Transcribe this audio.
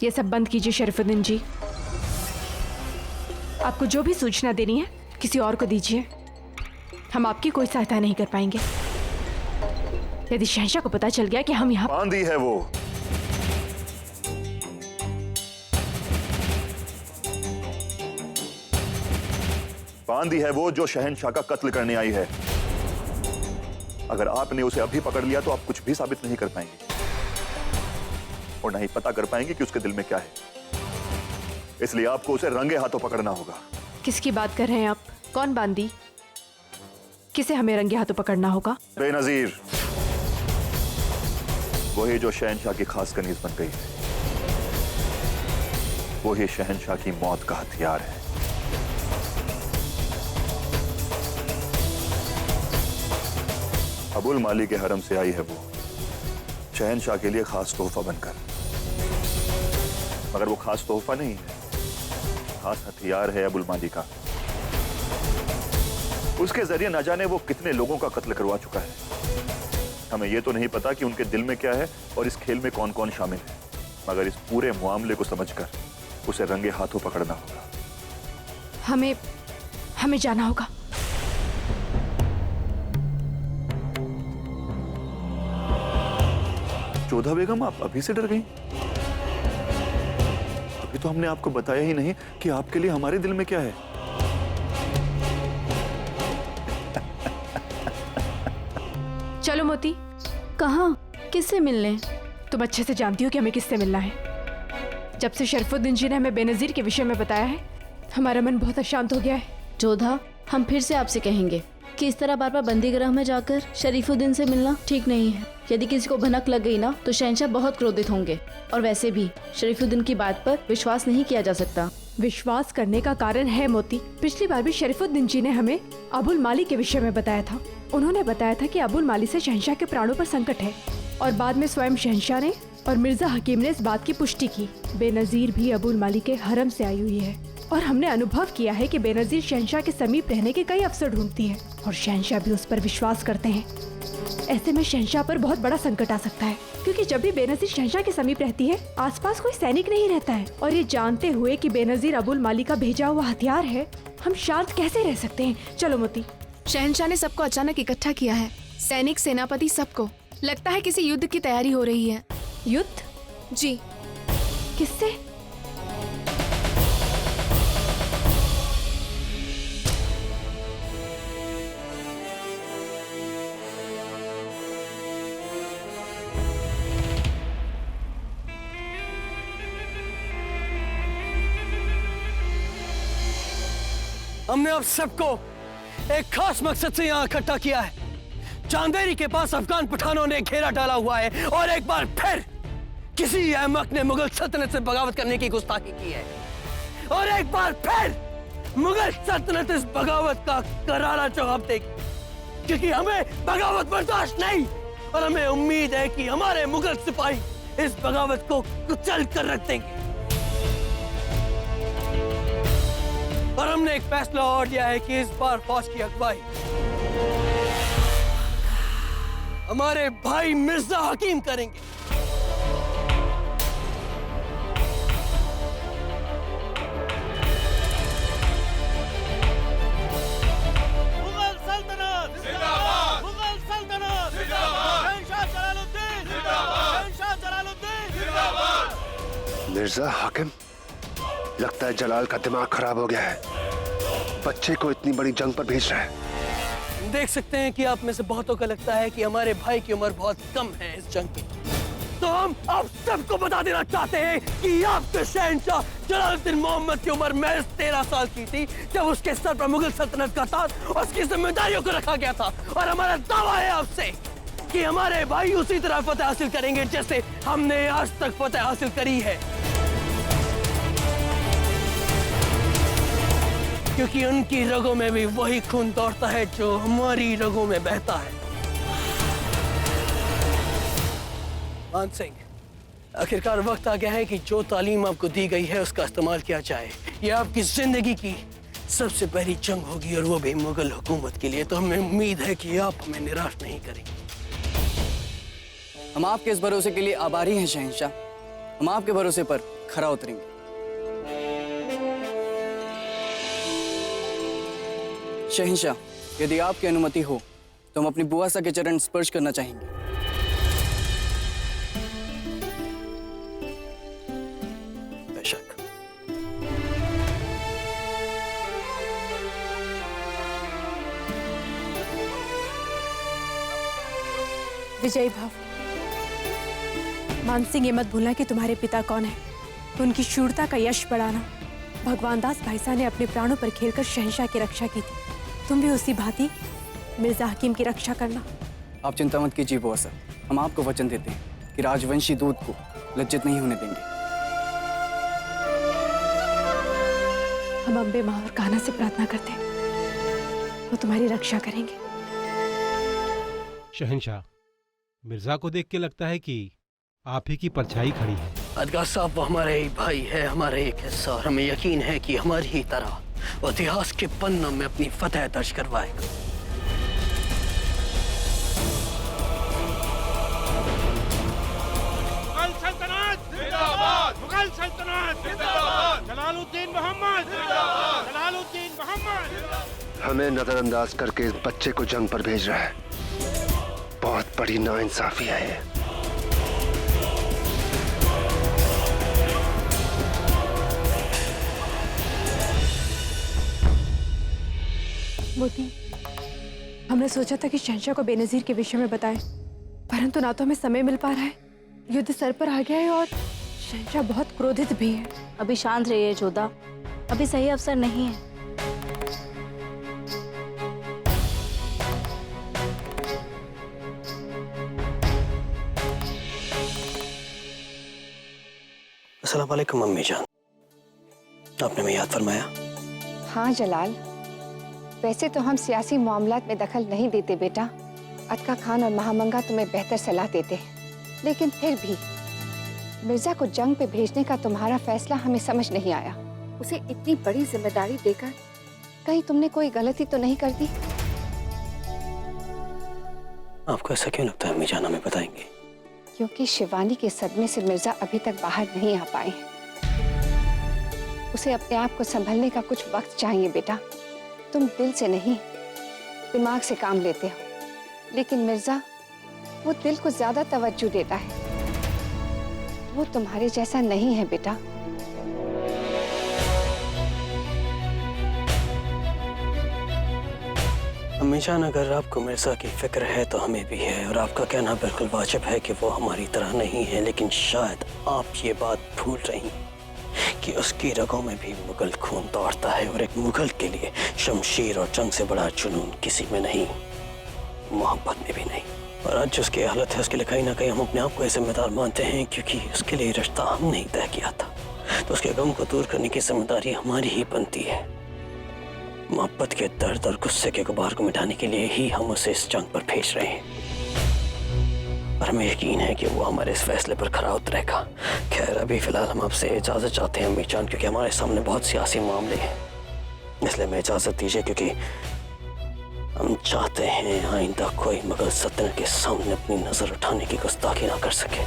ये सब बंद कीजिए शरीफुद्दीन जी। आपको जो भी सूचना देनी है किसी और को दीजिए। हम आपकी कोई सहायता नहीं कर पाएंगे। यदि शहंशाह को पता चल गया कि हम यहाँ बांदी है वो। बांदी है वो जो शहंशाह का कत्ल करने आई है। अगर आपने उसे अभी पकड़ लिया तो आप कुछ भी साबित नहीं कर पाएंगे और नहीं पता कर पाएंगे कि उसके दिल में क्या है। इसलिए आपको उसे रंगे हाथों पकड़ना होगा। किसकी बात कर रहे हैं आप? कौन बांदी? किसे हमें रंगे हाथों पकड़ना होगा? बेनजीर, वही जो शहंशाह की खास कनीज बन गई है। वही शहंशाह की मौत का हथियार है। अबुल माली के हरम से आई है वो, शहंशाह के लिए खास तोहफा बनकर। मगर वो खास तोहफा नहीं है, खास हथियार है अबुल माली का। उसके जरिए न जाने वो कितने लोगों का कत्ल करवा चुका है। हमें ये तो नहीं पता कि उनके दिल में क्या है और इस खेल में कौन कौन शामिल है, मगर इस पूरे मामले को समझकर उसे रंगे हाथों पकड़ना होगा। हमें जाना होगा। जोधा बेगम, आप अभी से डर गई? अभी तो हमने आपको बताया ही नहीं कि आपके लिए हमारे दिल में क्या है। चलो मोती। कहाँ? किससे मिलने? तुम अच्छे से जानती हो कि हमें किससे मिलना है। जब से शरीफुद्दीन जी ने हमें बेनजीर के विषय में बताया है, हमारा मन बहुत अशांत हो गया है। जोधा, हम फिर से आपसे कहेंगे कि इस तरह बार बार बंदीगृह में जाकर शरीफुद्दीन से मिलना ठीक नहीं है। यदि किसी को भनक लग गई ना तो शहंशाह बहुत क्रोधित होंगे। और वैसे भी शरीफुद्दीन की बात पर विश्वास नहीं किया जा सकता। विश्वास करने का कारण है मोती। पिछली बार भी शरीफुद्दीन जी ने हमें अबुल माली के विषय में बताया था। उन्होंने बताया था कि अबुल माली से शहंशाह के प्राणों पर संकट है और बाद में स्वयं शहंशाह ने और मिर्जा हकीम ने इस बात की पुष्टि की। बेनजीर भी अबुल माली के हरम से आई हुई है और हमने अनुभव किया है कि बेनजीर शहंशाह के समीप रहने के कई अवसर ढूंढती है और शहंशाह भी उस पर विश्वास करते हैं। ऐसे में शहंशाह पर बहुत बड़ा संकट आ सकता है, क्योंकि जब भी बेनजीर शहंशाह के समीप रहती है आसपास कोई सैनिक नहीं रहता है। और ये जानते हुए कि बेनजीर अबुल माली का भेजा हुआ हथियार है, हम शांत कैसे रह सकते हैं? चलो मोती। शहंशाह ने सबको अचानक इकट्ठा किया है, सैनिक, सेनापति, सबको। लगता है किसी युद्ध की तैयारी हो रही है। युद्ध? जी। किससे? हमने आप सबको एक खास मकसद से यहाँ इकट्ठा किया है। चांदेरी के पास अफगान पठानों ने घेरा डाला हुआ है और एक बार फिर किसी अहमक ने मुगल सल्तनत से बगावत करने की गुस्ताखी की है और एक बार फिर मुगल सल्तनत इस बगावत का करारा जवाब देगी, क्योंकि हमें बगावत बर्दाश्त नहीं और हमें उम्मीद है कि हमारे मुगल सिपाही इस बगावत को कुचल कर रख देंगे। और हमने एक फैसला और लिया है कि इस बार फौज की अगुवाई हमारे भाई मिर्जा हकीम करेंगे। मुगल सल्तनत जिंदाबाद! मुगल सल्तनत जिंदाबाद! शहंशाह जलालुद्दीन जिंदाबाद! शहंशाह जलालुद्दीन जिंदाबाद! मिर्जा हाकिम, लगता है जलाल का दिमाग खराब हो गया है। बच्चे को इतनी बड़ी जंग पर भेज रहा है। देख सकते हैं कि आप में से बहुतों को लगता है कि हमारे भाई की उम्र बहुत कम है इस जंग की। तो हम आप सबको बता देना चाहते हैं कि आपके शहंशाह जलालुद्दीन मोहम्मद की उम्र महज 13 साल की थी जब उसके सर पर मुगल सल्तनत का ताज और उसकी जिम्मेदारियों को रखा गया था। और हमारा दावा है आपसे कि हमारे भाई उसी तरह फतेह हासिल करेंगे जैसे हमने आज तक फतेह हासिल करी है, क्योंकि उनकी रगों में भी वही खून दौड़ता है जो हमारी रगों में बहता है। मान सिंह, आखिरकार वक्त आ गया है कि जो तालीम आपको दी गई है उसका इस्तेमाल किया जाए। ये आपकी जिंदगी की सबसे पहली जंग होगी और वो भी मुगल हुकूमत के लिए। तो हमें उम्मीद है कि आप हमें निराश नहीं करेंगे। हम आपके इस भरोसे के लिए आभारी हैं शहंशाह। हम आपके भरोसे पर खरा उतरेंगे। शहंशाह, यदि आपकी अनुमति हो तो हम अपनी बुआ सा के चरण स्पर्श करना चाहेंगे। बेशक। विजय भव। मानसिंह, ये मत भूलना कि तुम्हारे पिता कौन है। उनकी शूरता का यश बढ़ाना। भगवान दास भाईसा ने अपने प्राणों पर खेलकर शहंशाह की रक्षा की थी। तुम भी उसी भांति मिर्जा हकीम की रक्षा करना। आप चिंता मत कीजिए बुआ सा, हम आपको वचन देते हैं कि राजवंशी दूत को लज्जित नहीं होने देंगे। हम अम्बे माँ और कान्हा से प्रार्थना करते हैं, वो तुम्हारी रक्षा करेंगे। शहंशाह, मिर्जा को देख के लगता है कि आप ही की परछाई खड़ी है। अदगा साहब, वो हमारे ही भाई है, हमारे एक हिस्सा, और हमें यकीन है कि हमारी ही तरह वो इतिहास के पन्नों में अपनी फतह दर्ज करवाएगा। मुगल सल्तनत जिंदाबाद, मुगल सल्तनत जिंदाबाद, जलालुद्दीन मोहम्मद जिंदाबाद, जलालुद्दीन मोहम्मद। हमें नजरअंदाज करके इस बच्चे को जंग पर भेज रहा है। बहुत बड़ी नाइंसाफी है ये। मोती, हमने सोचा था कि शहंशाह को बेनजीर के विषय में बताएं, परंतु ना तो हमें समय मिल पा रहा है, युद्ध सर पर आ गया है और शहंशाह बहुत क्रोधित भी है। अभी शांत रहिए जोधा, अभी सही अवसर नहीं है। अस्सलाम वालेकुम अम्मी जान, आपने मैं याद फरमाया। हाँ जलाल, वैसे तो हम सियासी मामलात में दखल नहीं देते बेटा। अतका खान और महामंगा तुम्हें बेहतर सलाह देते हैं, लेकिन फिर भी मिर्जा को जंग पे भेजने का तुम्हारा फैसला हमें समझ नहीं आया। उसे इतनी बड़ी जिम्मेदारी देकर कहीं तुमने कोई गलती तो नहीं कर दी? आपको ऐसा क्यों लगता है अम्मी जान? हमें बताएंगे? क्योंकि शिवानी के सदमे से मिर्जा अभी तक बाहर नहीं आ पाए हैं। उसे अपने आप को संभलने का कुछ वक्त चाहिए बेटा। तुम दिल से नहीं, दिमाग से काम लेते हो, लेकिन मिर्जा वो दिल को ज्यादा तवज्जो देता है। वो तुम्हारे जैसा नहीं है बेटा। अम्मी जान, अगर आपको मिर्जा की फिक्र है तो हमें भी है, और आपका कहना बिल्कुल वाजिब है कि वो हमारी तरह नहीं है, लेकिन शायद आप ये बात भूल रही कि उसकी रगों में भी मुगल खून दौड़ता है, और एक मुगल के लिए शमशीर और जंग से बड़ा जुनून किसी में नहीं, मोहब्बत में भी नहीं। और आज उसकी हालत है, उसके लिए कहीं ना कहीं हम अपने आप को जिम्मेदार मानते हैं, क्योंकि उसके लिए रिश्ता हमने ही तय किया था। तो उसके गम को दूर करने की जिम्मेदारी हमारी ही बनती है। मोहब्बत के दर्द और गुस्से के गुबार को मिटाने के लिए ही हम उसे इस जंग पर भेज रहे हैं, और हमें यकीन है कि वो हमारे इस फैसले पर खरा उतरेगा। खैर, अभी फिलहाल हम आपसे इजाजत चाहते हैं अम्मी जान, क्योंकि हमारे सामने बहुत सियासी मामले हैं, इसलिए हमें इजाजत दीजिए, क्योंकि हम चाहते हैं आइंदा कोई मुगल सल्तनत के सामने अपनी नजर उठाने की गुस्ताखी ना कर सके।